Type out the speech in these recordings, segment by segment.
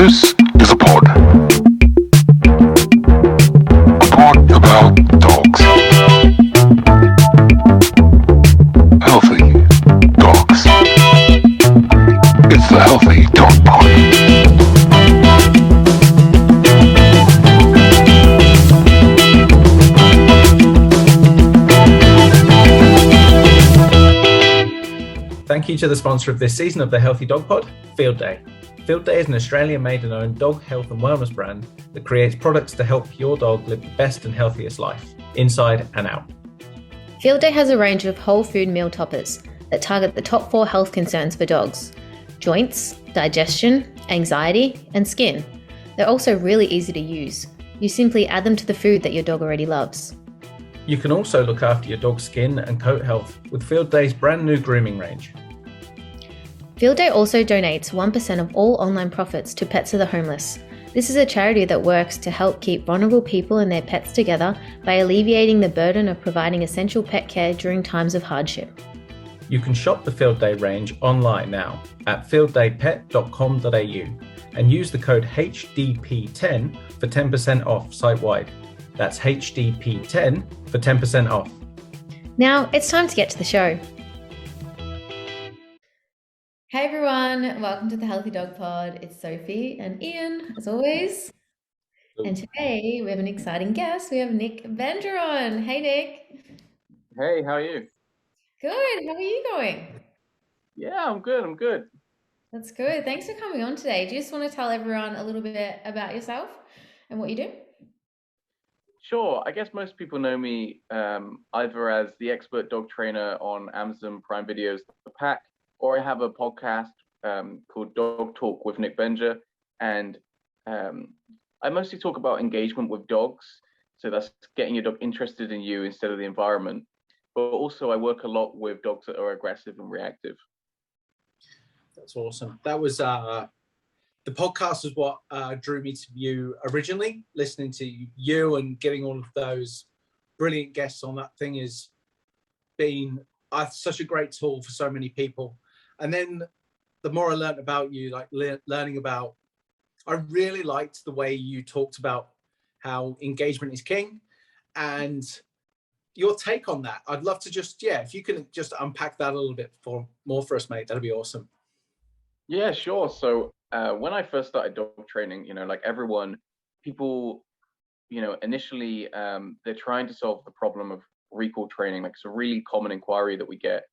This is a pod. A pod about dogs. Healthy dogs. It's the Healthy Dog Pod. Thank you to the sponsor of this season of the Healthy Dog Pod, Field Day. Field Day is an Australian-made and owned dog health and wellness brand that creates products to help your dog live the best and healthiest life, inside and out. Field Day has a range of whole food meal toppers that target the top 4 health concerns for dogs: joints, digestion, anxiety, and skin. They're also really easy to use. You simply add them to the food that your dog already loves. You can also look after your dog's skin and coat health with Field Day's brand new grooming range. Field Day also donates 1% of all online profits to Pets of the Homeless. This is a charity that works to help keep vulnerable people and their pets together by alleviating the burden of providing essential pet care during times of hardship. You can shop the Field Day range online now at fielddaypet.com.au and use the code HDP10 for 10% off site-wide. That's HDP10 for 10% off. Now it's time to get to the show. Hey everyone, welcome to the Healthy Dog Pod. It's Sophie and Ian, as always. And today we have an exciting guest. We have Nick Benger on. Hey Nick. Hey, how are you? Good. How are you going? Yeah, I'm good. That's good. Thanks for coming on today. Do you just want to tell everyone a little bit about yourself and what you do? Sure. I guess most people know me either as the expert dog trainer on Amazon Prime Video's The Pack, or I have a podcast called Dog Talk with Nick Benger, and I mostly talk about engagement with dogs. So that's getting your dog interested in you instead of the environment. But also I work a lot with dogs that are aggressive and reactive. That's awesome. That was the podcast was what drew me to you originally. Listening to you and getting all of those brilliant guests on that thing has been such a great tool for so many people. And then the more I learned about you, like learning about, I really liked the way you talked about how engagement is king and your take on that. I'd love to if you can just unpack that a little bit more for us, mate, that'd be awesome. Yeah, sure. So when I first started dog training, like people, initially they're trying to solve the problem of recall training. Like it's a really common inquiry that we get.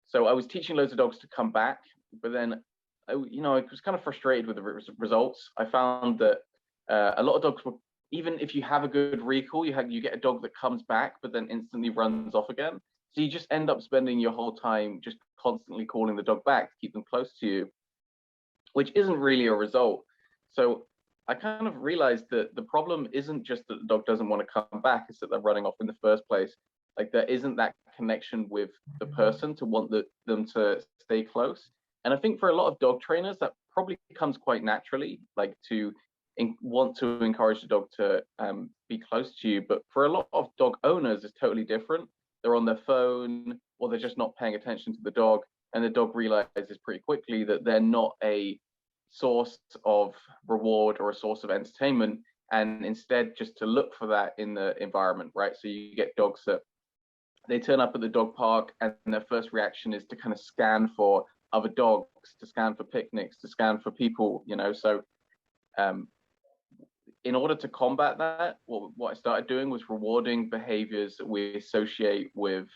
So I was teaching loads of dogs to come back, but then, I was kind of frustrated with the results. I found that a lot of dogs were, even if you have a good recall, you get a dog that comes back, but then instantly runs off again. So you just end up spending your whole time just constantly calling the dog back to keep them close to you, which isn't really a result. So I kind of realized that the problem isn't just that the dog doesn't want to come back, it's that they're running off in the first place. Like there isn't that connection with the person to want them to stay close. And I think for a lot of dog trainers, that probably comes quite naturally, like to want to encourage the dog to be close to you. But for a lot of dog owners, it's totally different. They're on their phone or they're just not paying attention to the dog. And the dog realizes pretty quickly that they're not a source of reward or a source of entertainment, and instead just to look for that in the environment, right? So you get dogs that they turn up at the dog park and their first reaction is to kind of scan for other dogs, to scan for picnics, to scan for people, So in order to combat that, what I started doing was rewarding behaviors that we associate with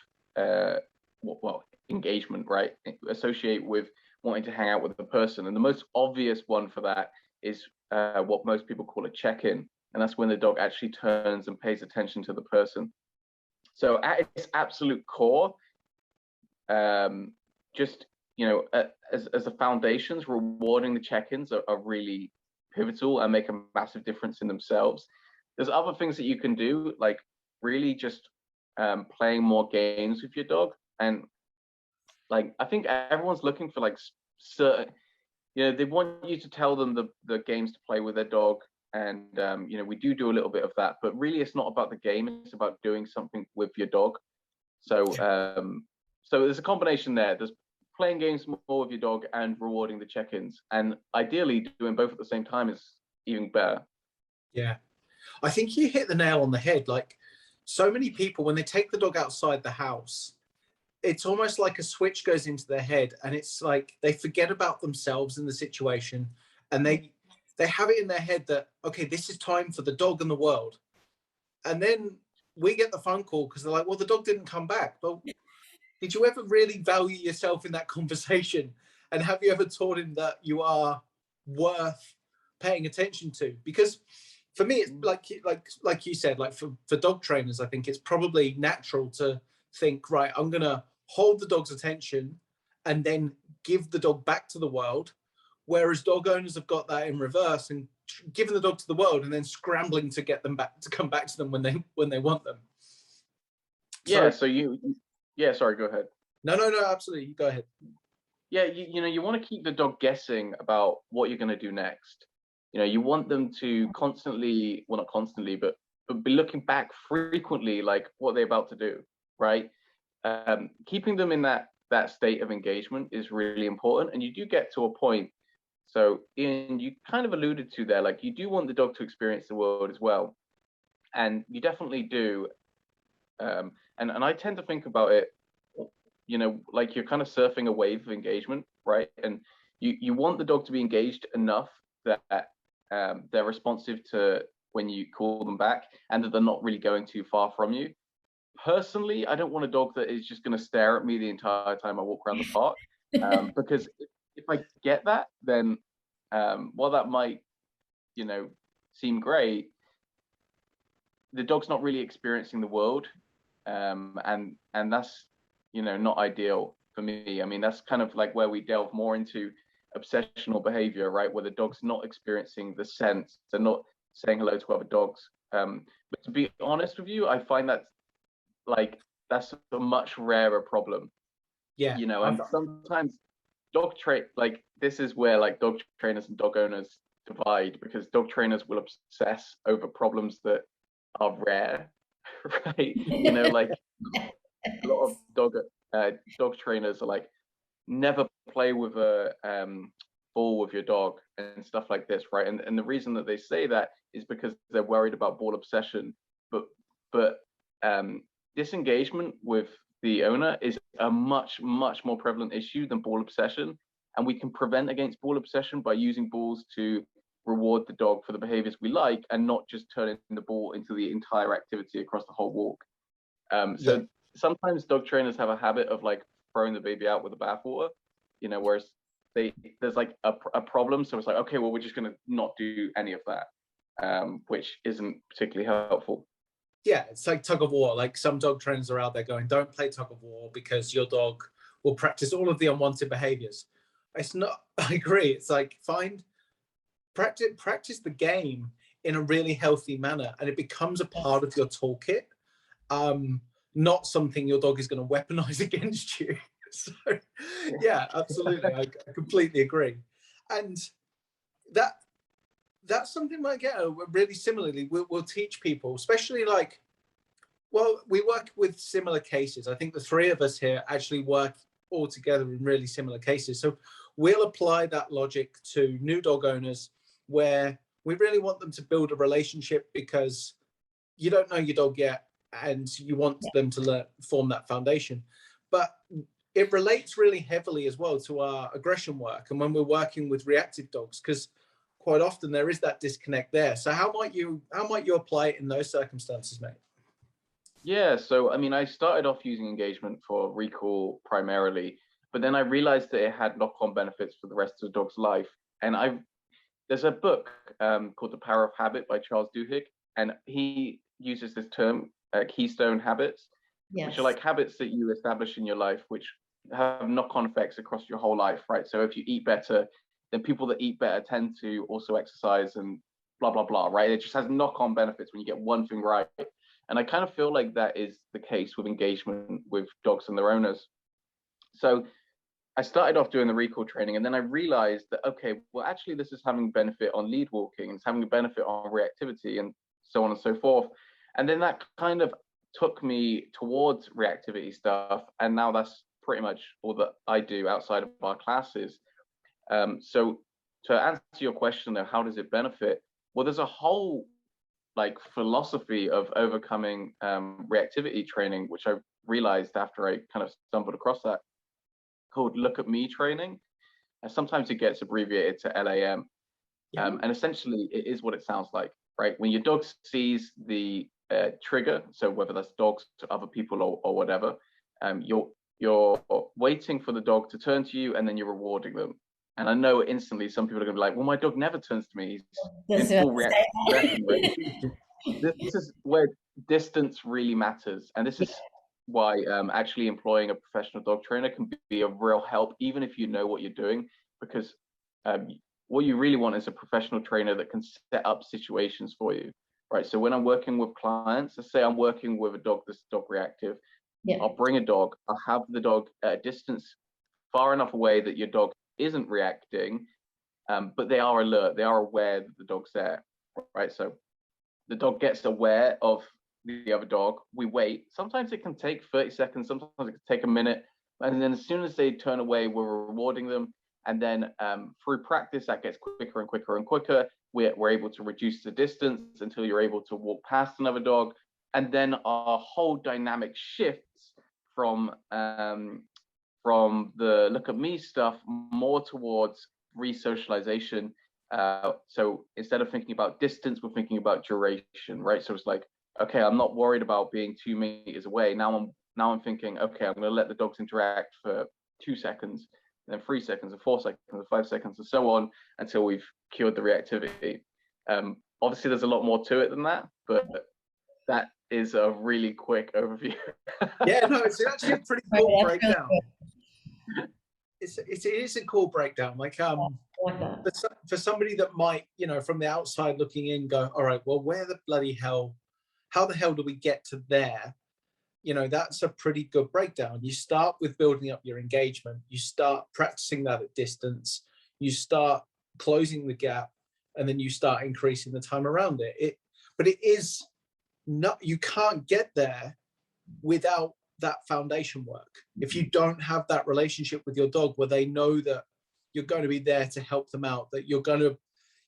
engagement, right? Associate with wanting to hang out with the person. And the most obvious one for that is what most people call a check-in. And that's when the dog actually turns and pays attention to the person. So at its absolute core, as the foundations, rewarding the check-ins are really pivotal and make a massive difference in themselves. There's other things that you can do, like really just playing more games with your dog. And like, I think everyone's looking for like certain, they want you to tell them the games to play with their dog. And, we do a little bit of that, but really it's not about the game. It's about doing something with your dog. So, so there's a combination there. There's playing games more with your dog and rewarding the check-ins, and ideally doing both at the same time is even better. Yeah, I think you hit the nail on the head. Like, so many people, when they take the dog outside the house, it's almost like a switch goes into their head, and it's like they forget about themselves in the situation, and they have it in their head that, okay, this is time for the dog and the world. And then we get the phone call because they're like, well, the dog didn't come back. But did you ever really value yourself in that conversation? And have you ever taught him that you are worth paying attention to? Because for me, it's like you said, like for dog trainers, I think it's probably natural to think, right, I'm going to hold the dog's attention and then give the dog back to the world. Whereas dog owners have got that in reverse and giving the dog to the world and then scrambling to get them back, to come back to them when they want them. Yeah. So yeah, sorry, go ahead. No, absolutely. You go ahead. Yeah, you know, you want to keep the dog guessing about what you're going to do next. You know, you want them to constantly, well, not constantly, but be looking back frequently, like what they're about to do, right? Keeping them in that state of engagement is really important. And you do get to a point. So, Ian, you kind of alluded to there, like you do want the dog to experience the world as well. And you definitely do. And I tend to think about it, you know, like you're kind of surfing a wave of engagement, right? And you want the dog to be engaged enough that they're responsive to when you call them back and that they're not really going too far from you. Personally, I don't want a dog that is just going to stare at me the entire time I walk around the park, because if I get that, then while that might, you know, seem great, the dog's not really experiencing the world, and that's, you know, not ideal for me. I mean, that's kind of like where we delve more into obsessional behavior, right? Where the dog's not experiencing the sense, they're not saying hello to other dogs. But to be honest with you, I find that's a much rarer problem. Yeah, you know, and sometimes like this is where like dog trainers and dog owners divide, because dog trainers will obsess over problems that are rare, right? You know, like a lot of dog trainers are like, never play with a ball with your dog and stuff like this, right? And the reason that they say that is because they're worried about ball obsession, but disengagement with the owner is a much more prevalent issue than ball obsession, and we can prevent against ball obsession by using balls to reward the dog for the behaviors we like, and not just turning the ball into the entire activity across the whole walk. So sometimes dog trainers have a habit of like throwing the baby out with the bathwater, you know, whereas there's like a problem, so it's like, okay, well, we're just going to not do any of that, which isn't particularly helpful. Yeah, it's like tug of war. Like some dog trainers are out there going, don't play tug of war because your dog will practice all of the unwanted behaviors. It's not, I agree. It's like, practice the game in a really healthy manner, and it becomes a part of your toolkit, not something your dog is going to weaponize against you. So yeah, absolutely. I completely agree. And that's something like, yeah, really similarly, we'll teach people, especially like, well, we work with similar cases. I think the three of us here actually work all together in really similar cases. So we'll apply that logic to new dog owners, where we really want them to build a relationship because you don't know your dog yet and you want them to form that foundation. But it relates really heavily as well to our aggression work and when we're working with reactive dogs, because quite often there is that disconnect there. So how might you apply it in those circumstances, mate? Yeah, so I mean, I started off using engagement for recall primarily, but then I realized that it had knock-on benefits for the rest of the dog's life. And there's a book called The Power of Habit by Charles Duhigg, and he uses this term, keystone habits, which are like habits that you establish in your life, which have knock-on effects across your whole life, right? So if you eat better, then people that eat better tend to also exercise and blah, blah, blah, right? It just has knock-on benefits when you get one thing right. And I kind of feel like that is the case with engagement with dogs and their owners. So I started off doing the recall training, and then I realized that, okay, well, actually, this is having benefit on lead walking, and it's having a benefit on reactivity, and so on and so forth. And then that kind of took me towards reactivity stuff, and now that's pretty much all that I do outside of our classes. So to answer your question though, how does it benefit? Well, there's a whole like philosophy of overcoming reactivity training, which I realized after I kind of stumbled across that, called look at me training. And sometimes it gets abbreviated to LAM. And essentially it is what it sounds like, right? When your dog sees the trigger, so whether that's dogs to other people or whatever, you're waiting for the dog to turn to you and then you're rewarding them. And I know instantly some people are going to be like, well, my dog never turns to me. He's in full reactive aggression, right? This is where distance really matters. And this is why actually employing a professional dog trainer can be a real help, even if you know what you're doing, because what you really want is a professional trainer that can set up situations for you, right? So when I'm working with clients, let's say I'm working with a dog that's dog reactive, I'll bring a dog, I'll have the dog at a distance far enough away that your dog isn't reacting, but they are alert, they are aware that the dog's there, right? So the dog gets aware of the other dog, we wait. Sometimes it can take 30 seconds, sometimes it can take a minute. And then as soon as they turn away, we're rewarding them. And then through practice, that gets quicker and quicker and quicker. We're able to reduce the distance until you're able to walk past another dog. And then our whole dynamic shifts from the look at me stuff more towards re-socialization. So instead of thinking about distance, we're thinking about duration, right? So it's like, okay, I'm not worried about being 2 meters away. Now I'm thinking, okay, I'm going to let the dogs interact for 2 seconds, then 3 seconds, or 4 seconds, or 5 seconds, and so on until we've cured the reactivity. Obviously, there's a lot more to it than that, but that is a really quick overview. Yeah, no, it's actually a pretty cool breakdown. It is a cool breakdown. Like for somebody that might, you know, from the outside looking in, go, all right, well, where the bloody hell, how the hell do we get to there? You know, that's a pretty good breakdown. You start with building up your engagement. You start practicing that at distance. You start closing the gap, and then you start increasing the time around it. But it is not, you can't get there without that foundation work. If you don't have that relationship with your dog where they know that you're going to be there to help them out, that you're going to,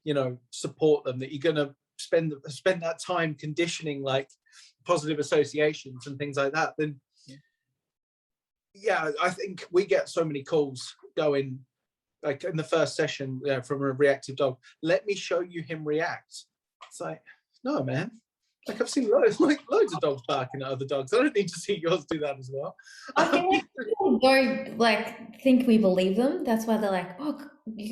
you know, support them, that you're going to spend that time conditioning like positive associations and things like that, then yeah, I think we get so many calls going like in the first session, you know, from a reactive dog, let me show you him react. It's like, no, man. Like I've seen loads of dogs barking at other dogs. I don't need to see yours do that as well. I feel like people don't like think we believe them. That's why they're like, oh,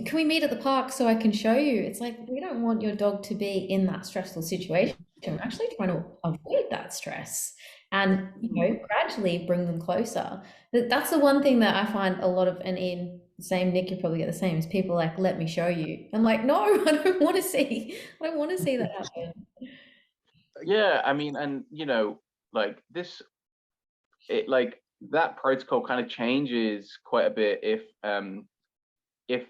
can we meet at the park so I can show you? It's like, we don't want your dog to be in that stressful situation. We're actually trying to avoid that stress and, you know, gradually bring them closer. That's the one thing that I find a lot of, and Ian, same, Nick, you probably get the same, is people like, let me show you. I'm like, no, I don't want to see that happen. Yeah, I mean, and you know, like this, it like that protocol kind of changes quite a bit if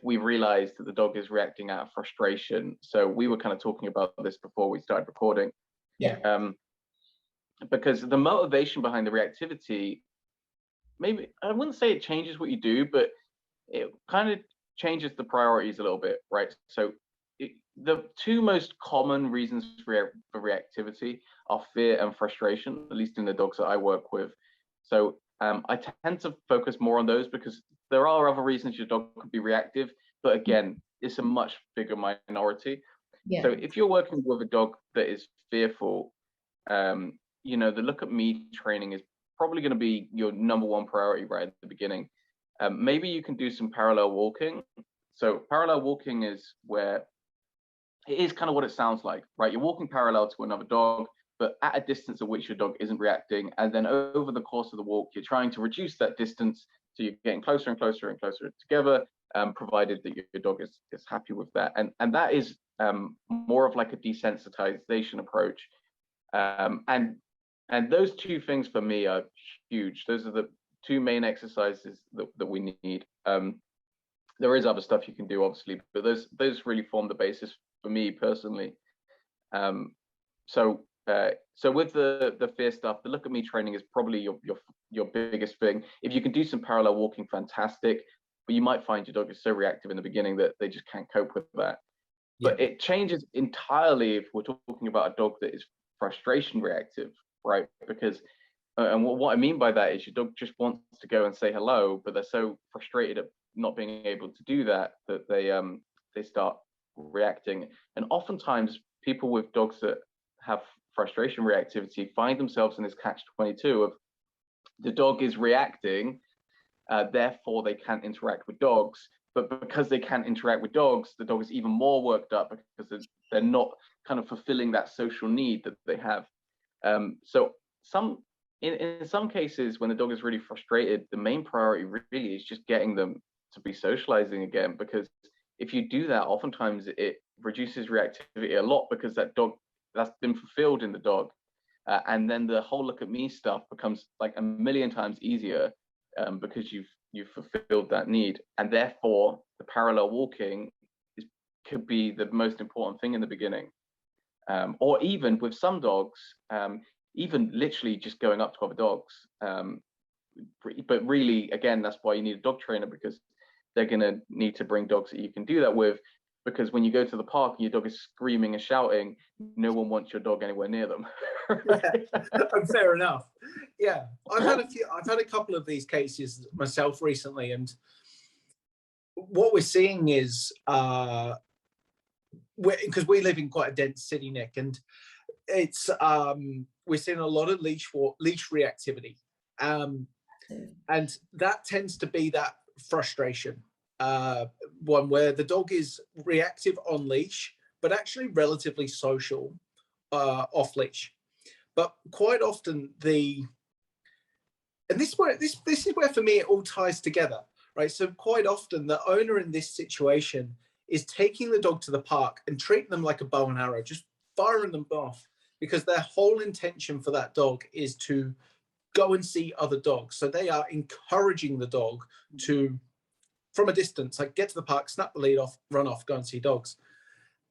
we realize that the dog is reacting out of frustration. So we were kind of talking about this before we started recording. Yeah. Because the motivation behind the reactivity, maybe I wouldn't say it changes what you do, but it kind of changes the priorities a little bit, right? So the two most common reasons for reactivity are fear and frustration, at least in the dogs that I work with. So I tend to focus more on those because there are other reasons your dog could be reactive, but again, it's a much bigger minority. Yeah. So if you're working with a dog that is fearful, you know, the look at me training is probably going to be your number one priority right at the beginning. Maybe you can do some parallel walking. So parallel walking is where it is kind of what it sounds like, right? You're walking parallel to another dog, but at a distance at which your dog isn't reacting. And then over the course of the walk, you're trying to reduce that distance. So you're getting closer and closer and closer together, provided that your dog is happy with that. And that is more of like a desensitization approach. And those two things for me are huge. Those are the two main exercises that we need. There is other stuff you can do, obviously, but those really form the basis for me personally. So so with the fear stuff, the look at me training is probably your biggest thing. If you can do some parallel walking, fantastic. But you might find your dog is so reactive in the beginning that they just can't cope with that. Yeah. But it changes entirely if we're talking about a dog that is frustration reactive, right? Because and what I mean by that is your dog just wants to go and say hello, but they're so frustrated at not being able to do that that they start reacting. And oftentimes people with dogs that have frustration reactivity find themselves in this catch-22 of the dog is reacting, therefore they can't interact with dogs. But because they can't interact with dogs, the dog is even more worked up because they're not kind of fulfilling that social need that they have. So in some cases, when the dog is really frustrated, the main priority really is just getting them to be socializing again. Because if you do that, oftentimes it reduces reactivity a lot because that dog, that's been fulfilled in the dog. And then the whole look at me stuff becomes like a million times easier because you've fulfilled that need. And therefore, the parallel walking could be the most important thing in the beginning. Or even with some dogs, even literally just going up to other dogs. But really, again, that's why you need a dog trainer, because they're going to need to bring dogs that you can do that with. Because when you go to the park and your dog is screaming and shouting, no one wants your dog anywhere near them. Yeah, fair enough. Yeah, I've had a couple of these cases myself recently, and what we're seeing is because we live in quite a dense city, Nick, and it's we're seeing a lot of leash reactivity, and that tends to be that frustration one where the dog is reactive on leash, but actually relatively social off leash. But quite often this is where for me it all ties together, right? So quite often the owner in this situation is taking the dog to the park and treating them like a bow and arrow, just firing them off, because their whole intention for that dog is to go and see other dogs. So they are encouraging the dog to, from a distance, like get to the park, snap the lead off, run off, go and see dogs.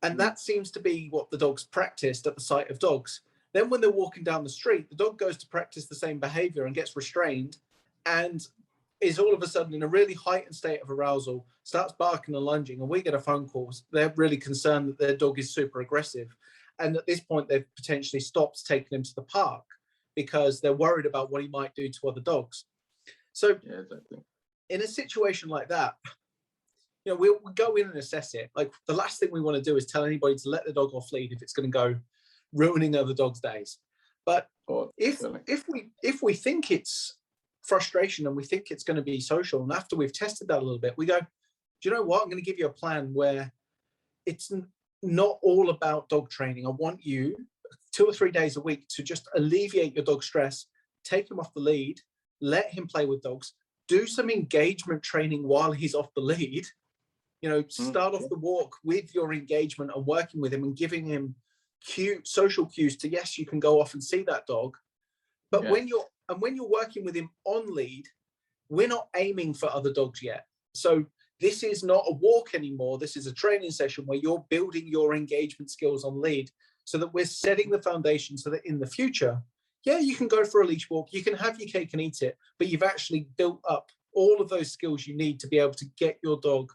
And that seems to be what the dog's practiced at the sight of dogs. Then when they're walking down the street, the dog goes to practice the same behavior and gets restrained and is all of a sudden in a really heightened state of arousal, starts barking and lunging, and we get a phone call. They're really concerned that their dog is super aggressive. And at this point, they've potentially stopped taking him to the park because they're worried about what he might do to other dogs. So Yeah, exactly. In a situation like that, you know, we'll go in and assess it. Like, the last thing we want to do is tell anybody to let the dog off lead if it's going to go ruining other dogs' days. But if we think it's frustration and we think it's going to be social, and after we've tested that a little bit, we go, do you know what? I'm going to give you a plan where it's not all about dog training. I want you 2 or 3 days a week to just alleviate your dog's stress, take him off the lead, let him play with dogs, do some engagement training while he's off the lead. You know, start off the walk with your engagement and working with him and giving him social cues to, yes, you can go off and see that dog. But when you're working with him on lead, we're not aiming for other dogs yet. So this is not a walk anymore. This is a training session where you're building your engagement skills on lead, so that we're setting the foundation so that in the future, yeah, you can go for a leash walk, you can have your cake and eat it, but you've actually built up all of those skills you need to be able to get your dog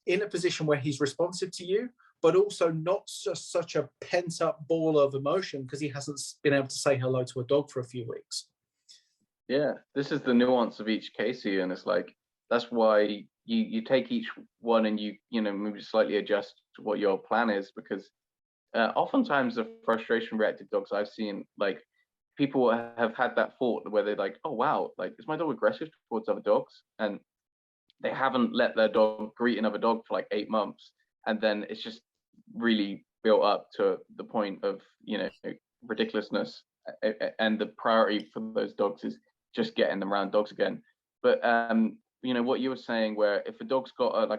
in a position where he's responsive to you, but also not just such a pent-up ball of emotion because he hasn't been able to say hello to a dog for a few weeks. Yeah, this is the nuance of each case here, and it's like, that's why you take each one and you maybe slightly adjust to what your plan is, because oftentimes the frustration reactive dogs I've seen, like, people have had that thought where they're like, oh wow, like, is my dog aggressive towards other dogs? And they haven't let their dog greet another dog for like 8 months, and then it's just really built up to the point of ridiculousness, and the priority for those dogs is just getting them around dogs again. But what you were saying, where if a dog's got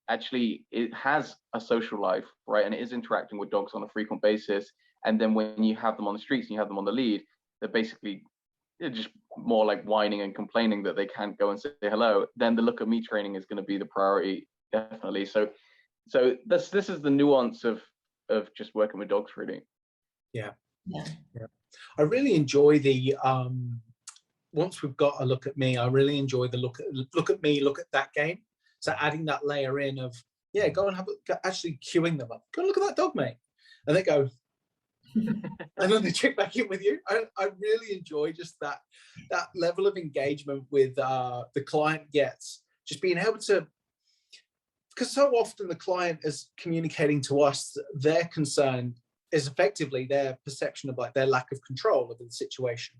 actually it has a social life, right, and it is interacting with dogs on a frequent basis, and then when you have them on the streets and you have them on the lead, they're just more like whining and complaining that they can't go and say hello, then the look at me training is going to be the priority, definitely. So this is the nuance of just working with dogs, really. Yeah. Yeah. I really enjoy the once we've got a look at me, I really enjoy the look at me, look at that game. So adding that layer in of, yeah, go and actually queuing them up. Go and look at that dog, mate. And they go, and then they check back in with you. I really enjoy just that level of engagement with the client gets, just being able to, because so often the client is communicating to us their concern is effectively their perception of like their lack of control of the situation.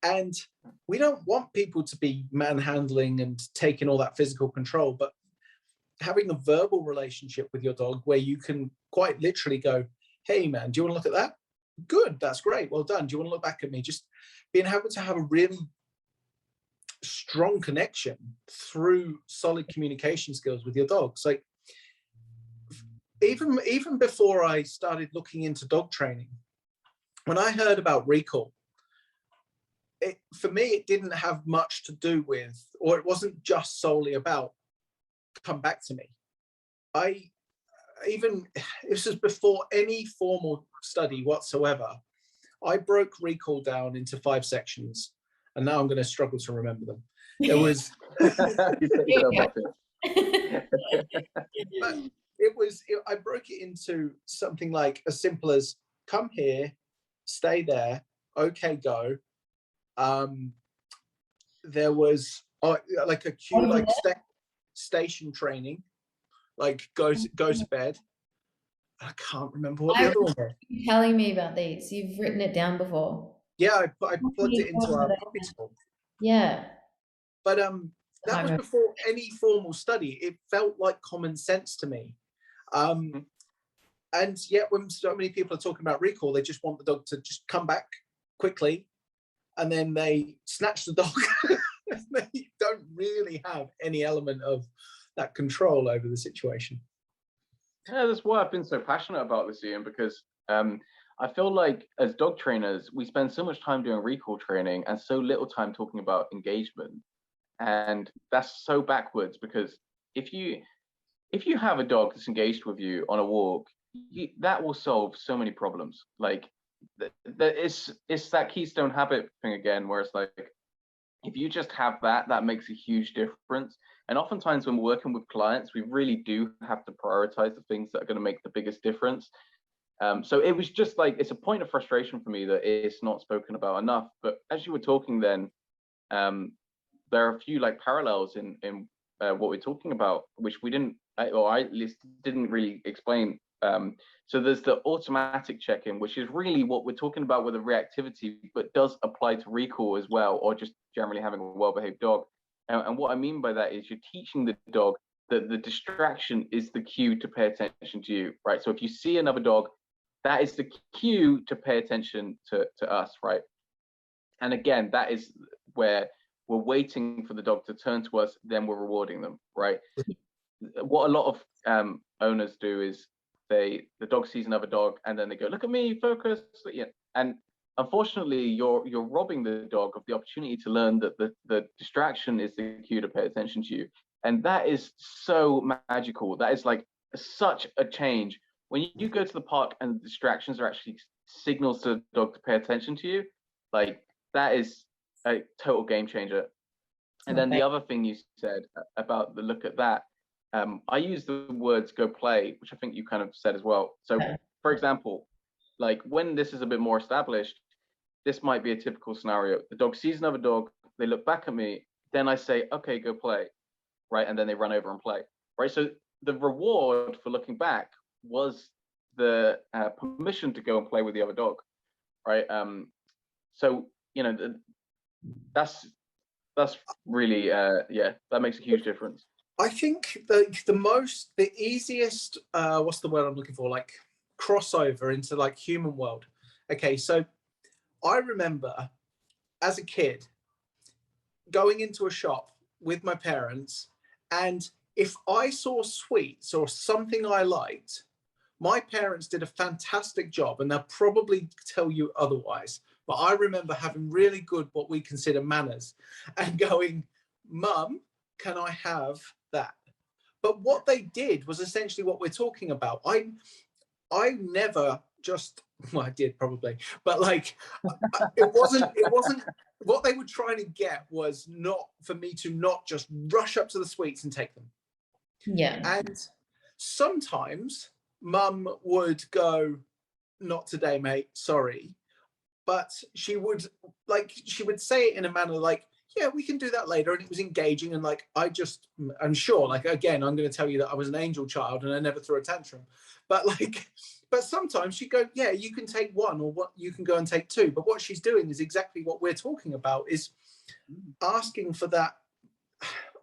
And we don't want people to be manhandling and taking all that physical control, but having a verbal relationship with your dog where you can quite literally go, hey man, do you want to look at that? Good, that's great, well done. Do you want to look back at me? Just being able to have a really strong connection through solid communication skills with your dogs. Like even before I started looking into dog training, when I heard about recall, for me, it didn't have much to do with, or it wasn't just solely about come back to me. This was before any formal study whatsoever. I broke recall down into 5 sections, and now I'm going to struggle to remember them. There was, but I broke it into something like as simple as come here, stay there, okay, go. There was like a cue, like station training, like go to bed. I can't remember what the other one was. You're telling me about these. You've written it down before. Yeah, I plugged it into our puppy school. Yeah. But that was before any formal study. It felt like common sense to me. And yet when so many people are talking about recall, they just want the dog to just come back quickly, and then they snatch the dog. They don't really have any element of that control over the situation. Yeah, that's why I've been so passionate about this, Ian, because I feel like as dog trainers, we spend so much time doing recall training and so little time talking about engagement. And that's so backwards, because if you have a dog that's engaged with you on a walk, that will solve so many problems. Like it's that keystone habit thing again, where it's like, if you just have that makes a huge difference. And oftentimes when we're working with clients, we really do have to prioritize the things that are going to make the biggest difference. So it was just like, it's a point of frustration for me that it's not spoken about enough. But as you were talking then, there are a few like parallels in what we're talking about, which we didn't, or I at least didn't really explain. So there's the automatic check-in, which is really what we're talking about with the reactivity, but does apply to recall as well, or just generally having a well-behaved dog. And what I mean by that is you're teaching the dog that the distraction is the cue to pay attention to you, right? So if you see another dog, that is the cue to pay attention to us, right? And again, that is where we're waiting for the dog to turn to us, then we're rewarding them, right? What a lot of owners do is the dog sees another dog and then they go, look at me, focus. Yeah. And unfortunately, you're robbing the dog of the opportunity to learn that the distraction is the cue to pay attention to you. And that is so magical. That is like such a change. When you go to the park and the distractions are actually signals to the dog to pay attention to you, like that is a total game changer. And then the other thing you said about the look at that, I use the words go play, which I think you kind of said as well. So for example, like when this is a bit more established, this might be a typical scenario. The dog sees another dog, they look back at me, then I say, okay, go play, right? And then they run over and play, right? So the reward for looking back was the permission to go and play with the other dog, right? So, you know, that's really, yeah, that makes a huge difference. I think the easiest, what's the word I'm looking for? Like crossover into like human world. Okay, so I remember as a kid going into a shop with my parents, and if I saw sweets or something I liked, my parents did a fantastic job, and they'll probably tell you otherwise. But I remember having really good, what we consider manners, and going, Mum, can I have that? But what they did was essentially what we're talking about. I never just, well, I did probably, but like, it wasn't, what they were trying to get was not for me to not just rush up to the sweets and take them. Yeah. And sometimes mum would go, not today, mate, sorry. But she would say it in a manner like, yeah, we can do that later. And it was engaging. And like, I'm sure, like, again, I'm going to tell you that I was an angel child and I never threw a tantrum. But like, but sometimes she'd go, yeah, you can take one, or what, you can go and take two. But what she's doing is exactly what we're talking about, is asking for that.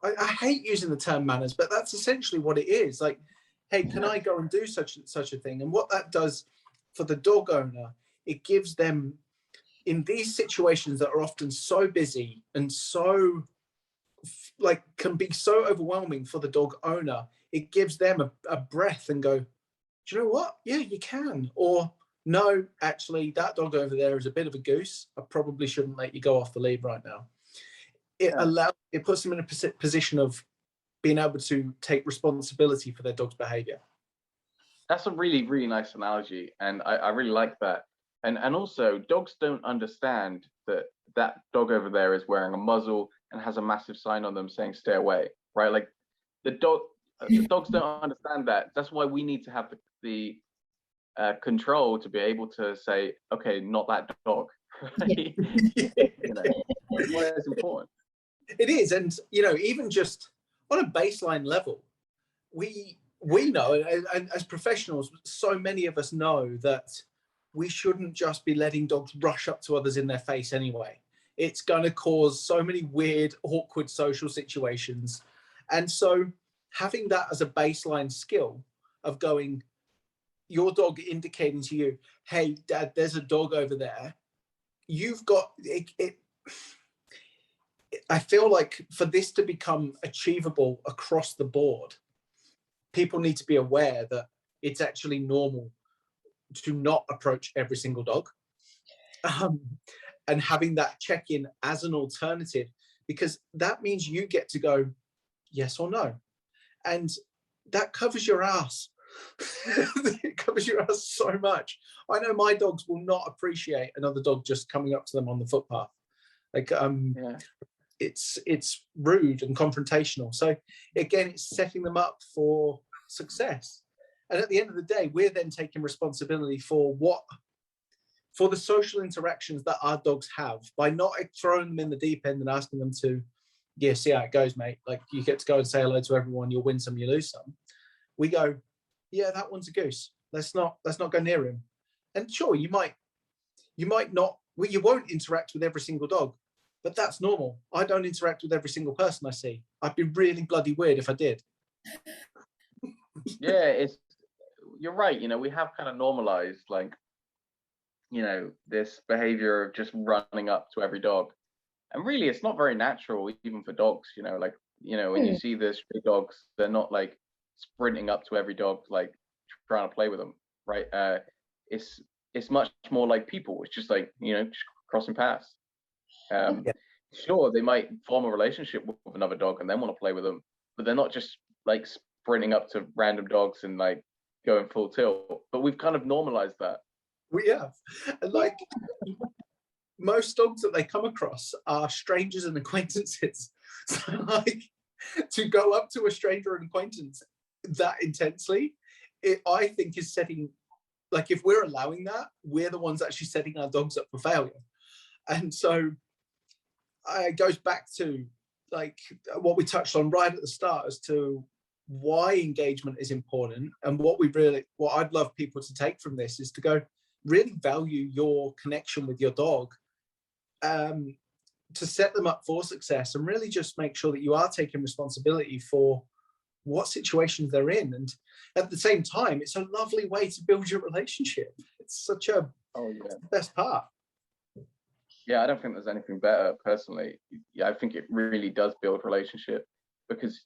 I hate using the term manners, but that's essentially what it is. Like, hey, can I go and do such a thing? And what that does for the dog owner, it gives them, in these situations that are often so busy and so like can be so overwhelming for the dog owner, it gives them a breath and go, do you know what? Yeah, you can. Or no, actually, that dog over there is a bit of a goose. I probably shouldn't let you go off the lead right now. It puts them in a position of being able to take responsibility for their dog's behavior. That's a really, really nice analogy. And I really like that. And also, dogs don't understand that that dog over there is wearing a muzzle and has a massive sign on them saying "stay away." Right? Like the dogs don't understand that. That's why we need to have the control to be able to say, "Okay, not that dog." Right? You know, that's why it's important. It is, and you know, even just on a baseline level, we know, and as professionals, so many of us know that we shouldn't just be letting dogs rush up to others in their face anyway. It's going to cause so many weird, awkward social situations. And so having that as a baseline skill of going, your dog indicating to you, hey, Dad, there's a dog over there. You've got it. I feel like for this to become achievable across the board, people need to be aware that it's actually normal to not approach every single dog, and having that check-in as an alternative, because that means you get to go yes or no, and that covers your ass. It covers your ass so much. I know my dogs will not appreciate another dog just coming up to them on the footpath. Like it's rude and confrontational. So again, it's setting them up for success. And at the end of the day, we're then taking responsibility for the social interactions that our dogs have, by not throwing them in the deep end and asking them to, yeah, see how it goes, mate. Like, you get to go and say hello to everyone. You'll win some, you lose some. We go, yeah, that one's a goose. Let's not go near him. And sure, you might not. Well, you won't interact with every single dog, but that's normal. I don't interact with every single person I see. I'd be really bloody weird if I did. Yeah, you're right. You know, we have kind of normalized, like, you know, this behavior of just running up to every dog, and really it's not very natural even for dogs. You know, like, you know, when you see the stray dogs, they're not like sprinting up to every dog like trying to play with them, right? It's much more like people. It's just like, you know, just crossing paths. Sure, they might form a relationship with another dog and then want to play with them, but they're not just like sprinting up to random dogs and like going full tilt. But we've kind of normalized that. We have. And like, most dogs that they come across are strangers and acquaintances. So like, to go up to a stranger and acquaintance that intensely, I think is setting, like, if we're allowing that, we're the ones actually setting our dogs up for failure. And so it goes back to like what we touched on right at the start as to why engagement is important. And what I'd love people to take from this is to go really value your connection with your dog, to set them up for success, and really just make sure that you are taking responsibility for what situations they're in. And at the same time, it's a lovely way to build your relationship. It's such a best part. Yeah, I don't think there's anything better personally. Yeah, I think it really does build relationship, because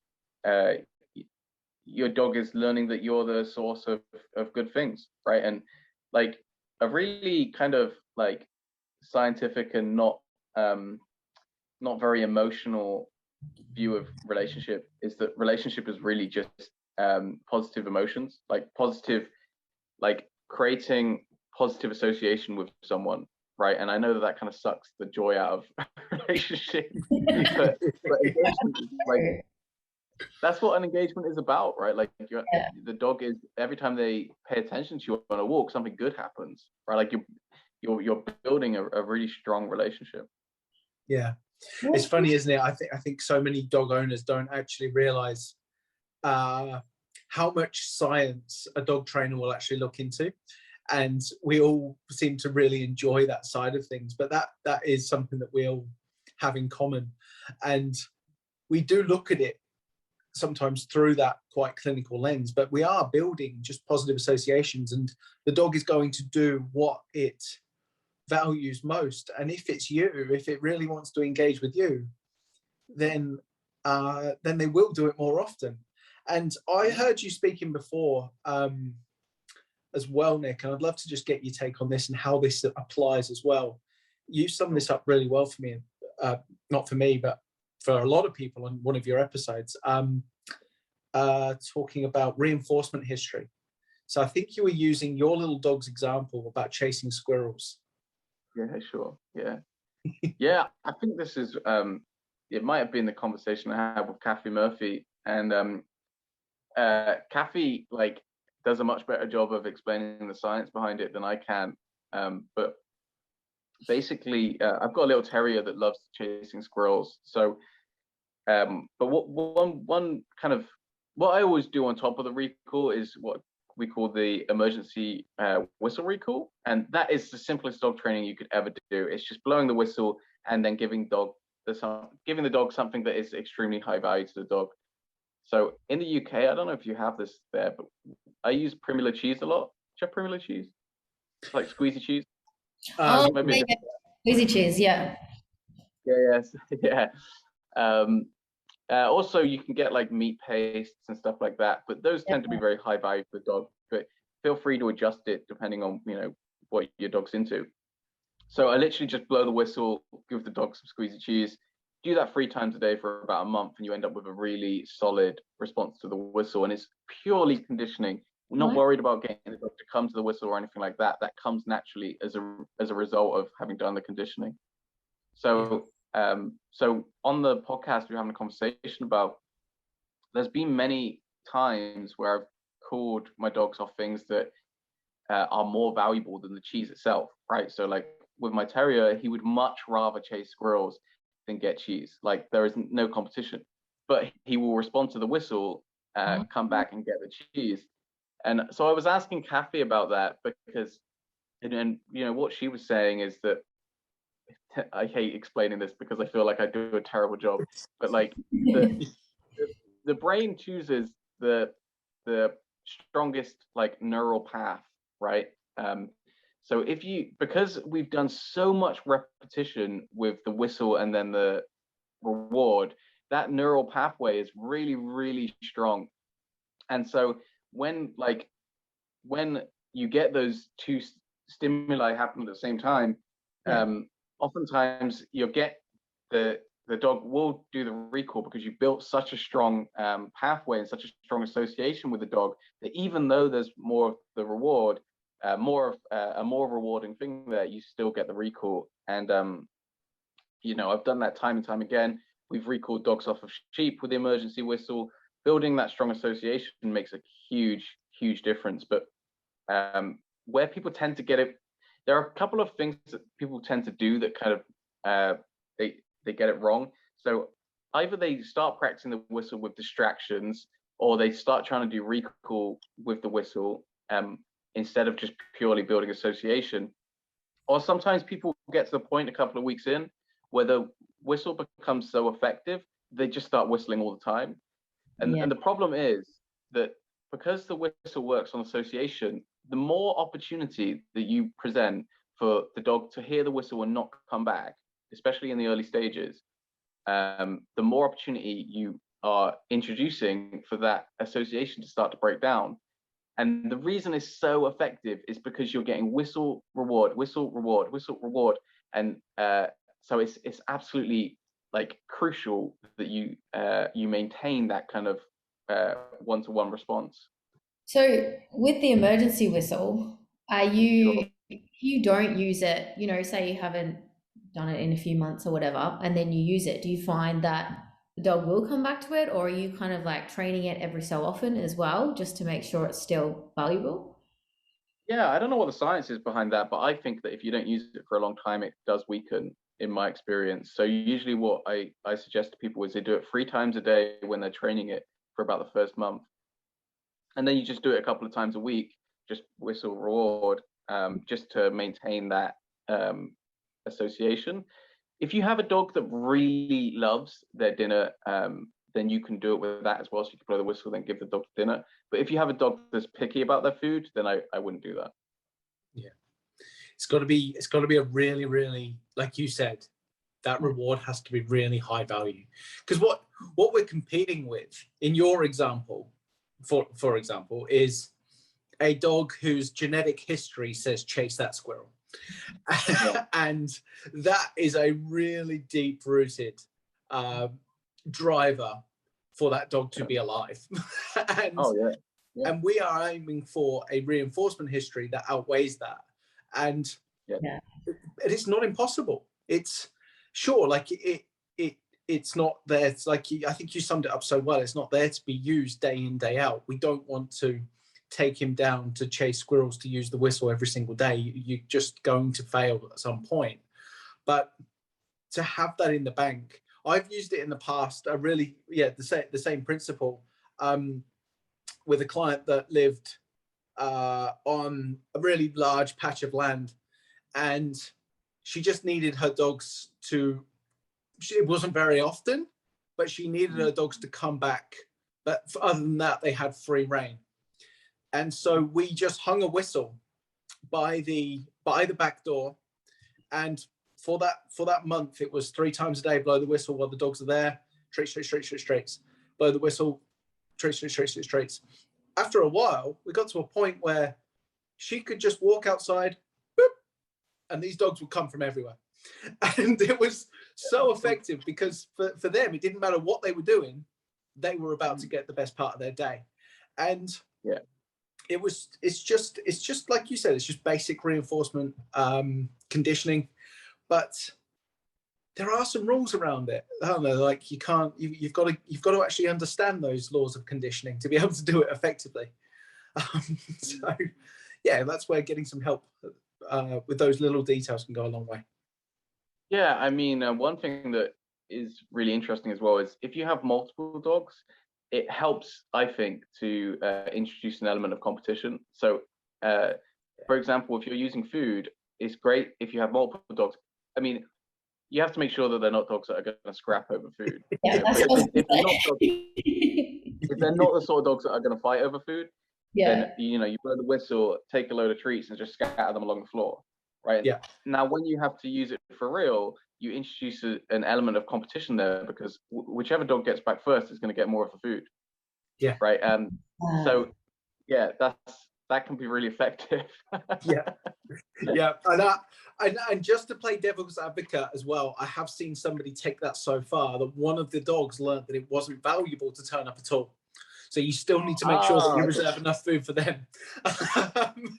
your dog is learning that you're the source of good things, right? And like a really kind of like scientific and not very emotional view of relationship is that relationship is really just positive emotions, like creating positive association with someone, right? And I know that kind of sucks the joy out of relationship, but engagement is like, that's what an engagement is about, right? Like the dog is, every time they pay attention to you on a walk, something good happens, right? Like you're building a really strong relationship. Yeah, it's funny, isn't it? I think so many dog owners don't actually realize how much science a dog trainer will actually look into, and we all seem to really enjoy that side of things. But that is something that we all have in common, and we do look at it sometimes through that quite clinical lens, but we are building just positive associations, and the dog is going to do what it values most. And if it's you, if it really wants to engage with you, then they will do it more often. And I heard you speaking before as well, Nick, and I'd love to just get your take on this and how this applies as well. You summed this up really well for me, not for me, but for a lot of people on one of your episodes, talking about reinforcement history. So I think you were using your little dog's example about chasing squirrels. Yeah, sure. Yeah. Yeah, I think this is, it might have been the conversation I had with Kathy Murphy, and Kathy like does a much better job of explaining the science behind it than I can. But basically, I've got a little terrier that loves chasing squirrels. So, but one kind of, what I always do on top of the recall is what we call the emergency whistle recall, and that is the simplest dog training you could ever do. It's just blowing the whistle and then giving the dog something that is extremely high value to the dog. So in the UK, I don't know if you have this there, but I use Primula cheese a lot. Do you have Primula cheese? It's like squeezy cheese. Maybe squeezy cheese, yeah. Yes, yeah. Also, you can get like meat pastes and stuff like that, but those tend to be very high value for the dog. But feel free to adjust it depending on what your dog's into. So I literally just blow the whistle, give the dog some squeezy cheese, do that 3 times a day for about a month, and you end up with a really solid response to the whistle. And it's purely conditioning. We're not worried about getting the dog to come to the whistle or anything like that. That comes naturally as a result of having done the conditioning. So so on the podcast, we're having a conversation about, there's been many times where I've called my dogs off things that are more valuable than the cheese itself, right? So like with my terrier, he would much rather chase squirrels than get cheese. Like there is no competition, but he will respond to the whistle, come back and get the cheese. And so I was asking Kathy about that, because, and what she was saying is that, I hate explaining this because I feel like I do a terrible job, but like the brain chooses the strongest like neural path, right? So because we've done so much repetition with the whistle and then the reward, that neural pathway is really, really strong. And so when you get those two stimuli happen at the same time, oftentimes you'll get the dog will do the recall because you built such a strong pathway and such a strong association with the dog that even though there's more of the reward, a more rewarding thing there, you still get the recall. And I've done that time and time again. We've recalled dogs off of sheep with the emergency whistle. Building that strong association makes a huge difference. But where people tend to get it, there are a couple of things that people tend to do that kind of they get it wrong. So either they start practicing the whistle with distractions, or they start trying to do recall with the whistle instead of just purely building association. Or sometimes people get to the point a couple of weeks in where the whistle becomes so effective, they just start whistling all the time. And the problem is that because the whistle works on association, the more opportunity that you present for the dog to hear the whistle and not come back, especially in the early stages, the more opportunity you are introducing for that association to start to break down. And the reason it's so effective is because you're getting whistle, reward, whistle, reward, whistle, reward. And so it's absolutely like crucial that you maintain that kind of one-to-one response. So with the emergency whistle, are you you don't use it, say you haven't done it in a few months or whatever, and then you use it, do you find that the dog will come back to it, or are you kind of like training it every so often as well, just to make sure it's still valuable? Yeah, I don't know what the science is behind that, but I think that if you don't use it for a long time, it does weaken, in my experience. So usually what I suggest to people is they do it 3 times a day when they're training it for about the first month. And then you just do it a couple of times a week, just whistle reward, just to maintain that association. If you have a dog that really loves their dinner, then you can do it with that as well. So you can blow the whistle, then give the dog dinner. But if you have a dog that's picky about their food, then I wouldn't do that. Yeah, it's got to be a really, really, like you said, that reward has to be really high value. Because what we're competing with in your example, for example, is a dog whose genetic history says chase that squirrel. And that is a really deep rooted driver for that dog to be alive. And we are aiming for a reinforcement history that outweighs that. And it's not impossible. It's sure, like it's not there. It's like, I think you summed it up so well. It's not there to be used day in, day out. We don't want to take him down to chase squirrels to use the whistle every single day. You're just going to fail at some point. But to have that in the bank, I've used it in the past. I really, the same principle with a client that lived on a really large patch of land, and she just needed her dogs to. It wasn't very often, but she needed her dogs to come back. But other than that, they had free rein. And so we just hung a whistle by the back door, and for that month, it was 3 times a day, blow the whistle while the dogs are there, treats, blow the whistle, treats. After a while, we got to a point where she could just walk outside, boop, and these dogs would come from everywhere. And it was so effective because for them, it didn't matter what they were doing, they were about to get the best part of their day. And it's just like you said, it's just basic reinforcement conditioning, but there are some rules around it. I don't know, like you've got to actually understand those laws of conditioning to be able to do it effectively. So yeah, that's where getting some help with those little details can go a long way. Yeah, I mean, one thing that is really interesting as well is if you have multiple dogs, it helps, I think, to introduce an element of competition. So, for example, if you're using food, it's great if you have multiple dogs. I mean, you have to make sure that they're not dogs that are going to scrap over food. If they're not the sort of dogs that are going to fight over food, then you blow the whistle, take a load of treats, and just scatter them along the floor. Right. Yeah. Now, when you have to use it for real, you introduce an element of competition there because whichever dog gets back first is going to get more of the food. Yeah. Right. So, yeah, that can be really effective. Yeah. And just to play devil's advocate as well, I have seen somebody take that so far that one of the dogs learned that it wasn't valuable to turn up at all. So you still need to make sure that you reserve enough food for them.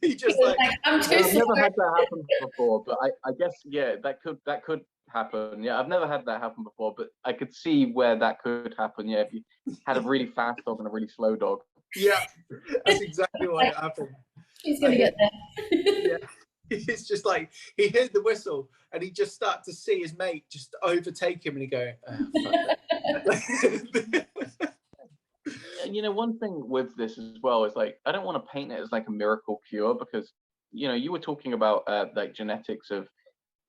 You just like I've never had that happen before, but I guess that could happen. Yeah, I've never had that happen before, but I could see where that could happen. Yeah, if you had a really fast dog and a really slow dog. Yeah, that's exactly what happened. He's gonna get there. It's just like he heard the whistle and he just started to see his mate just overtake him, and he go, And one thing with this as well is like I don't want to paint it as like a miracle cure because you were talking about like genetics of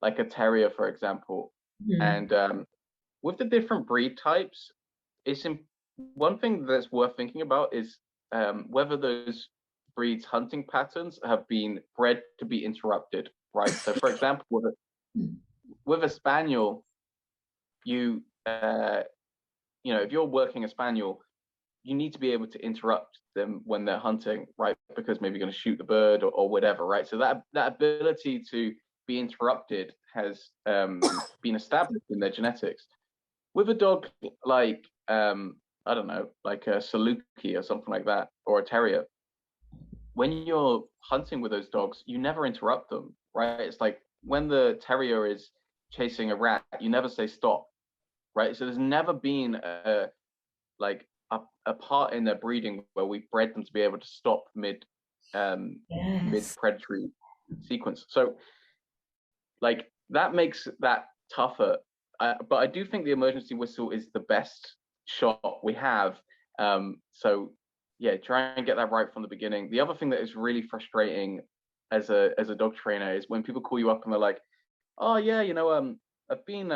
like a terrier, for example, and with the different breed types, one thing that's worth thinking about is whether those breeds' hunting patterns have been bred to be interrupted, right? So, for example, with a spaniel, if you're working a spaniel, you need to be able to interrupt them when they're hunting, right? Because maybe you're going to shoot the bird or whatever, right? So that ability to be interrupted has been established in their genetics. With a dog like I don't know, like a Saluki or something like that, or a terrier, when you're hunting with those dogs, you never interrupt them, right? It's like when the terrier is chasing a rat, you never say stop, right? So there's never been a part in their breeding where we bred them to be able to stop mid predatory sequence. So like that makes that tougher. But I do think the emergency whistle is the best shot we have. So yeah, try and get that right from the beginning. The other thing that is really frustrating as a dog trainer is when people call you up and they're like, oh yeah, I've been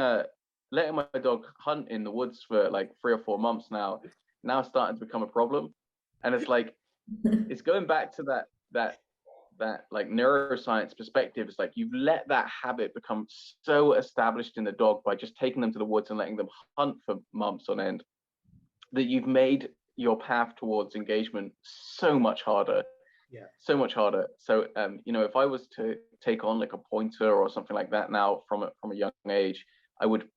letting my dog hunt in the woods for like 3 or 4 months now. Now it's starting to become a problem. And it's like, it's going back to that like neuroscience perspective. It's like you've let that habit become so established in the dog by just taking them to the woods and letting them hunt for months on end, that you've made your path towards engagement so much harder. Yeah, so much harder. So if I was to take on like a pointer or something like that now from a young age, I would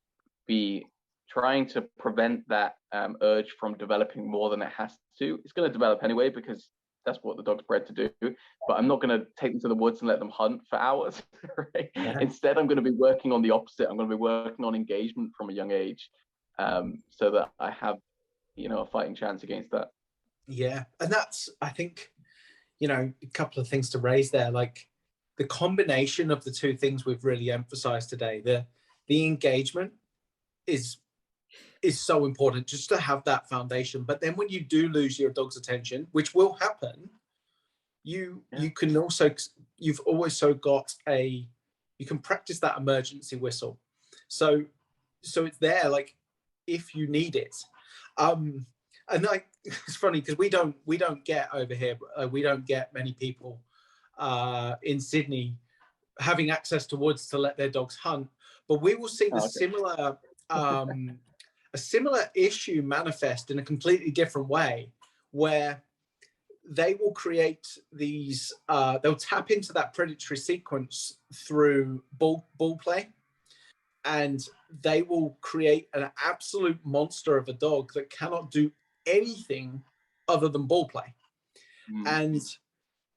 be trying to prevent that urge from developing more than it has to. It's going to develop anyway because that's what the dog's bred to do. But I'm not going to take them to the woods and let them hunt for hours. Right? Yeah. Instead, I'm going to be working on the opposite. I'm going to be working on engagement from a young age, so that I have, a fighting chance against that. Yeah, and that's, I think, a couple of things to raise there. Like the combination of the two things we've really emphasized today. The engagement is so important, just to have that foundation. But then when you do lose your dog's attention, which will happen, you can also, you've also got you can practice that emergency whistle. So it's there, like if you need it. And like, it's funny because we don't get over here, we don't get many people in Sydney having access to woods to let their dogs hunt, but we will see the a similar issue manifest in a completely different way, where they will create these, they'll tap into that predatory sequence through ball play, and they will create an absolute monster of a dog that cannot do anything other than ball play.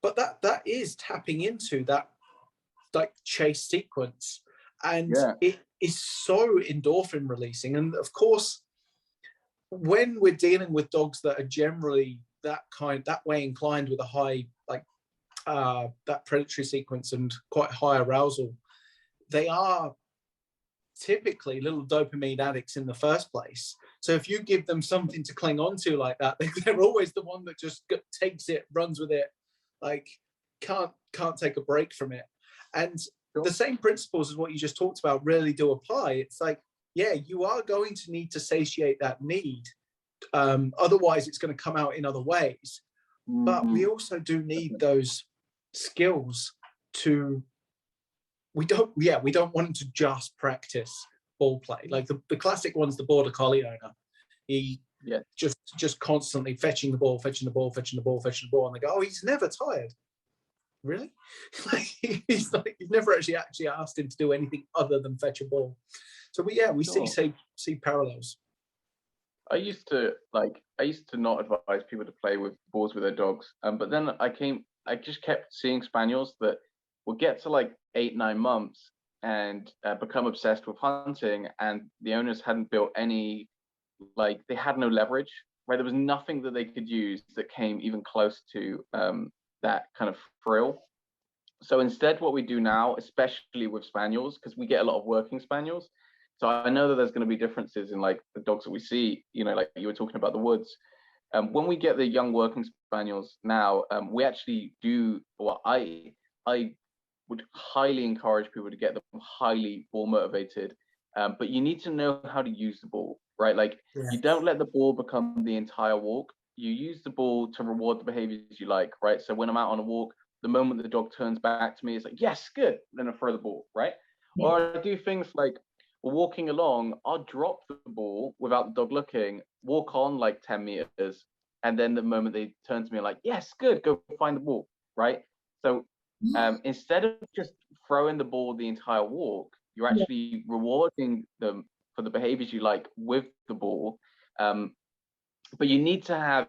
But that is tapping into that like chase sequence, and it is so endorphin releasing. And of course, when we're dealing with dogs that are generally that way inclined, with a high that predatory sequence and quite high arousal, they are typically little dopamine addicts in the first place. So if you give them something to cling on to like that, they're always the one that just takes it, runs with it, like can't take a break from it. And the same principles as what you just talked about really do apply. It's like, yeah, you are going to need to satiate that need. Otherwise, it's going to come out in other ways. But we also do need those skills to. We don't want him to just practice ball play. Like the classic one's the border collie owner. He just constantly fetching the ball, and they go, oh, he's never tired. Really? He's like, you've never actually asked him to do anything other than fetch a ball. So we see parallels. I used to not advise people to play with balls with their dogs. But then I just kept seeing spaniels that would get to like 8-9 months and become obsessed with hunting, and the owners hadn't built any, like they had no leverage, right? There was nothing that they could use that came even close to that kind of thrill. So instead, what we do now, especially with spaniels, because we get a lot of working spaniels, so I know that there's going to be differences in like the dogs that we see, like you were talking about the woods. When we get the young working spaniels now, we actually do, well, I would highly encourage people to get them highly ball motivated, but you need to know how to use the ball, right? Like you don't let the ball become the entire walk. You use the ball to reward the behaviors you like, right? So when I'm out on a walk, the moment the dog turns back to me, it's like, yes, good. Then I throw the ball, right? Yeah. Or I do things like walking along, I'll drop the ball without the dog looking, walk on like 10 meters. And then the moment they turn to me, I'm like, yes, good, go find the ball, right? So instead of just throwing the ball the entire walk, you're actually rewarding them for the behaviors you like with the ball. But you need to have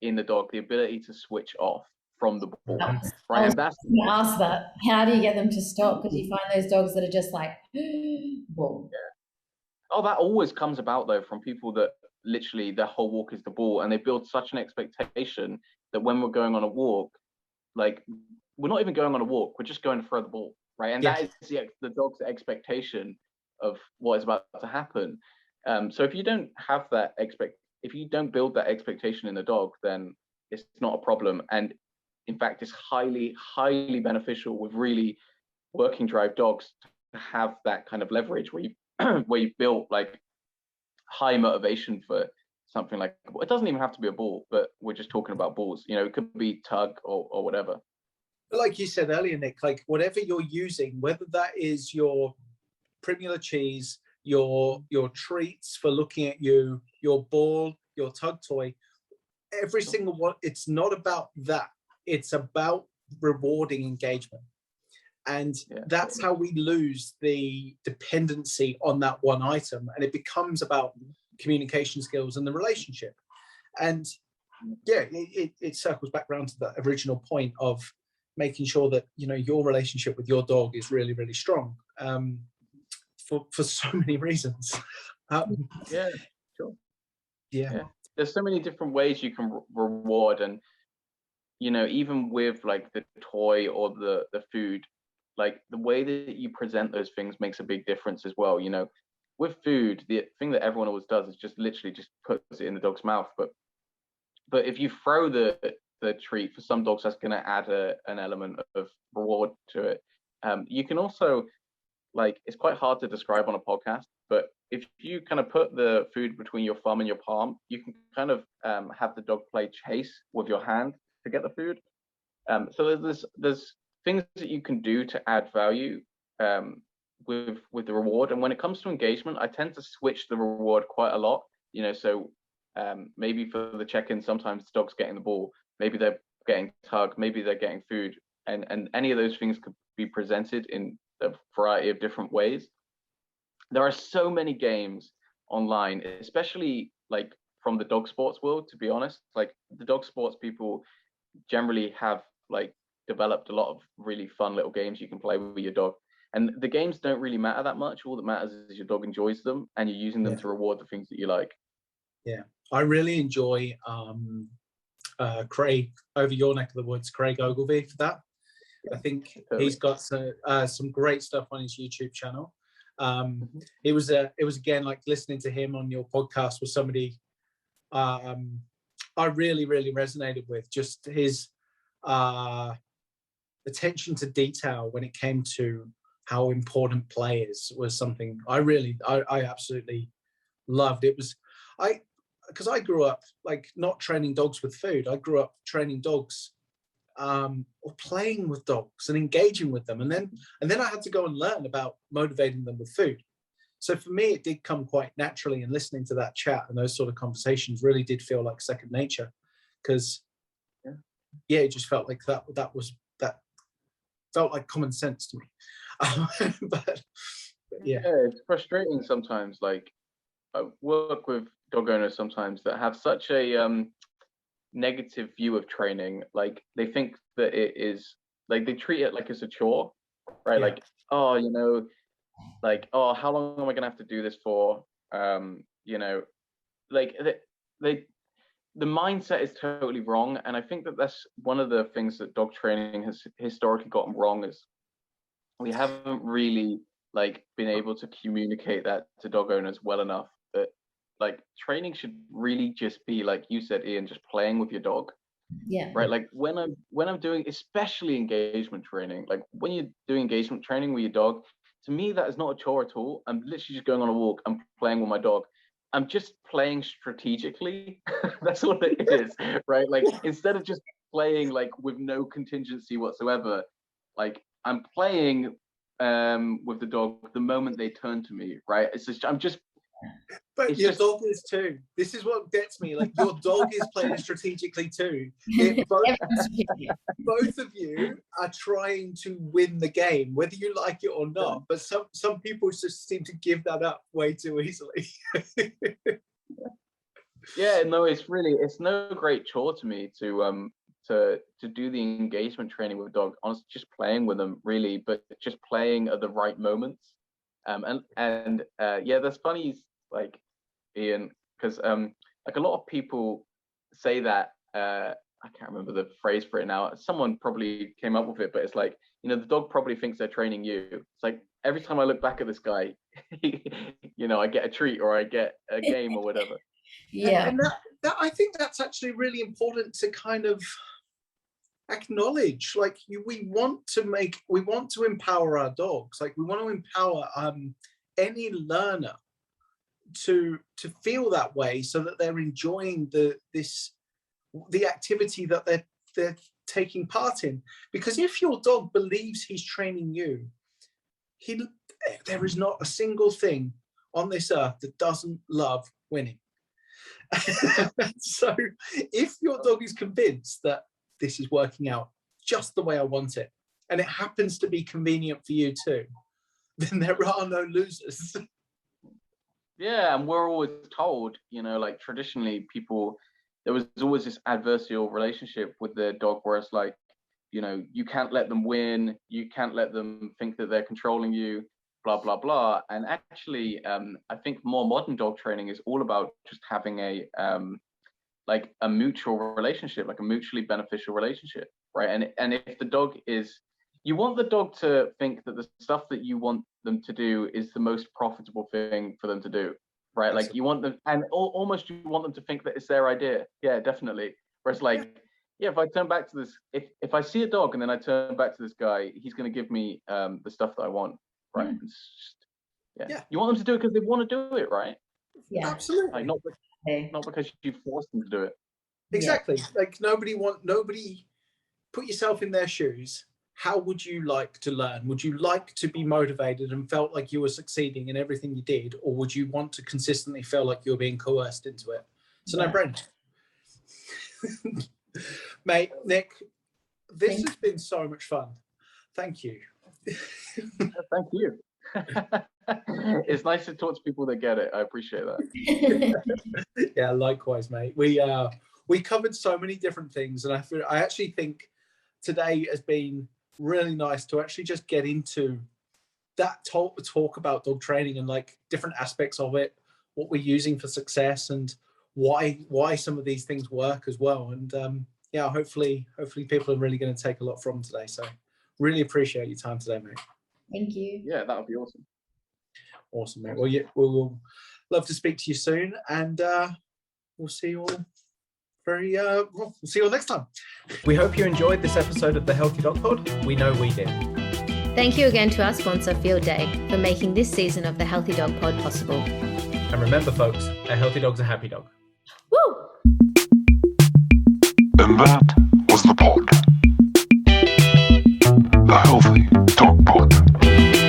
in the dog the ability to switch off, from the ball, I was right? And that's going to ask that. How do you get them to stop? Because you find those dogs that are just like, ball. oh, that always comes about though from people that literally their whole walk is the ball, and they build such an expectation that when we're going on a walk, like we're not even going on a walk, we're just going to throw the ball, right? And that is the dog's expectation of what is about to happen. So if you don't have that if you don't build that expectation in the dog, then it's not a problem. And in fact, it's highly, highly beneficial with really working drive dogs to have that kind of leverage where you where you built like high motivation for something like, it doesn't even have to be a ball, but we're just talking about balls, you know, it could be tug or whatever. But like you said earlier, Nick, like whatever you're using, whether that is your Primula cheese, your treats for looking at you, your ball, your tug toy, every single one, it's not about that. It's about rewarding engagement. And that's how we lose the dependency on that one item. And it becomes about communication skills and the relationship. And yeah, it circles back around to the original point of making sure that, you know, your relationship with your dog is really, really strong, for so many reasons. Yeah, sure. Yeah. There's so many different ways you can reward. And, you know, even with like the toy or the food, like the way that you present those things makes a big difference as well. You know, with food, the thing that everyone always does is just literally just puts it in the dog's mouth. But if you throw the treat, for some dogs, that's going to add an element of reward to it. You can also, like, it's quite hard to describe on a podcast, but if you kind of put the food between your thumb and your palm, you can kind of have the dog play chase with your hand to get the food. So there's things that you can do to add value with the reward. And when it comes to engagement, I tend to switch the reward quite a lot. You know, so maybe for the check-in, sometimes the dog's getting the ball, maybe they're getting tug, maybe they're getting food, and any of those things could be presented in a variety of different ways. There are so many games online, especially like from the dog sports world, to be honest. Like the dog sports people generally have like developed a lot of really fun little games you can play with your dog. And the games don't really matter that much. All that matters is your dog enjoys them and you're using them to reward the things that you like. Yeah, I really enjoy Craig, over your neck of the woods, Craig Ogilvie, for that. I think he's got some great stuff on his YouTube channel. It was again like listening to him on your podcast with somebody I really, really resonated with. Just his attention to detail when it came to how important play is was something I absolutely loved. It was because I grew up like not training dogs with food. I grew up training dogs or playing with dogs and engaging with them, and then I had to go and learn about motivating them with food. So for me, it did come quite naturally, and listening to that chat and those sort of conversations really did feel like second nature, because it just felt like that felt like common sense to me. but yeah, it's frustrating sometimes. Like I work with dog owners sometimes that have such a negative view of training. Like they think that it is like, they treat it like it's a chore, right? Like, oh, you know, like, oh, how long am I gonna have to do this for? You know, like the mindset is totally wrong. And I think that that's one of the things that dog training has historically gotten wrong, is we haven't really like been able to communicate that to dog owners well enough, that like training should really just be, like you said, Ian, just playing with your dog. Yeah. Right. Like when I'm doing, especially engagement training, like when you're doing engagement training with your dog, to me, that is not a chore at all. I'm literally just going on a walk. I'm playing with my dog. I'm just playing strategically. That's all it is. Right. Like instead of just playing like with no contingency whatsoever, like I'm playing with the dog the moment they turn to me. Right. It's just, but your dog is too. This is what gets me. Like your dog is playing strategically too. Both of you are trying to win the game, whether you like it or not. But some people just seem to give that up way too easily. Yeah, no, it's no great chore to me to to do the engagement training with a dog, honestly, just playing with them, really, but just playing at the right moments. Yeah, that's funny, like, Ian, because like a lot of people say that, I can't remember the phrase for it now. Someone probably came up with it, but it's like, the dog probably thinks they're training you. It's like every time I look back at this guy, I get a treat or I get a game or whatever. Yeah. And that I think that's actually really important to kind of acknowledge. Like, we want to empower our dogs. Like, we want to empower any learner to feel that way, so that they're enjoying the activity that they're taking part in. Because if your dog believes he's training you, there is not a single thing on this earth that doesn't love winning. So if your dog is convinced that this is working out just the way I want it, and it happens to be convenient for you too, then there are no losers. Yeah, and we're always told, like traditionally there was always this adversarial relationship with their dog, where it's like, you can't let them win, you can't let them think that they're controlling you, blah, blah, blah. And actually, I think more modern dog training is all about just having a mutual relationship, like a mutually beneficial relationship, right? And if the dog you want the dog to think that the stuff that you want them to do is the most profitable thing for them to do, right? Like, you want them, and almost you want them to think that it's their idea. Yeah, definitely. Whereas, like, if I turn back to this, if I see a dog and then I turn back to this guy, he's going to give me the stuff that I want, right? It's just, you want them to do it because they want to do it, right? Yeah, absolutely. Like, not because you forced them to do it. Exactly. Yeah. Like, nobody put yourself in their shoes. How would you like to learn? Would you like to be motivated and felt like you were succeeding in everything you did? Or would you want to consistently feel like you're being coerced into it? It's a no-brainer. Mate, Nick, this has been so much fun. Thank you. Thank you. It's nice to talk to people that get it. I appreciate that. Yeah, likewise, mate. We covered so many different things, and I actually think today has been really nice to actually just get into that talk about dog training and like different aspects of it, what we're using for success, and why some of these things work as well. And hopefully people are really going to take a lot from today. So really appreciate your time today, mate. Thank you. Yeah, that would be awesome. Awesome, mate. Well, we'll love to speak to you soon, and we'll see you all we'll see you all next time. We hope you enjoyed this episode of the Healthy Dog Pod. We know we did. Thank you again to our sponsor, Field Day, for making this season of the Healthy Dog Pod possible. And remember, folks, a healthy dog's a happy dog. Woo! And that was the pod. The Healthy Dog Pod.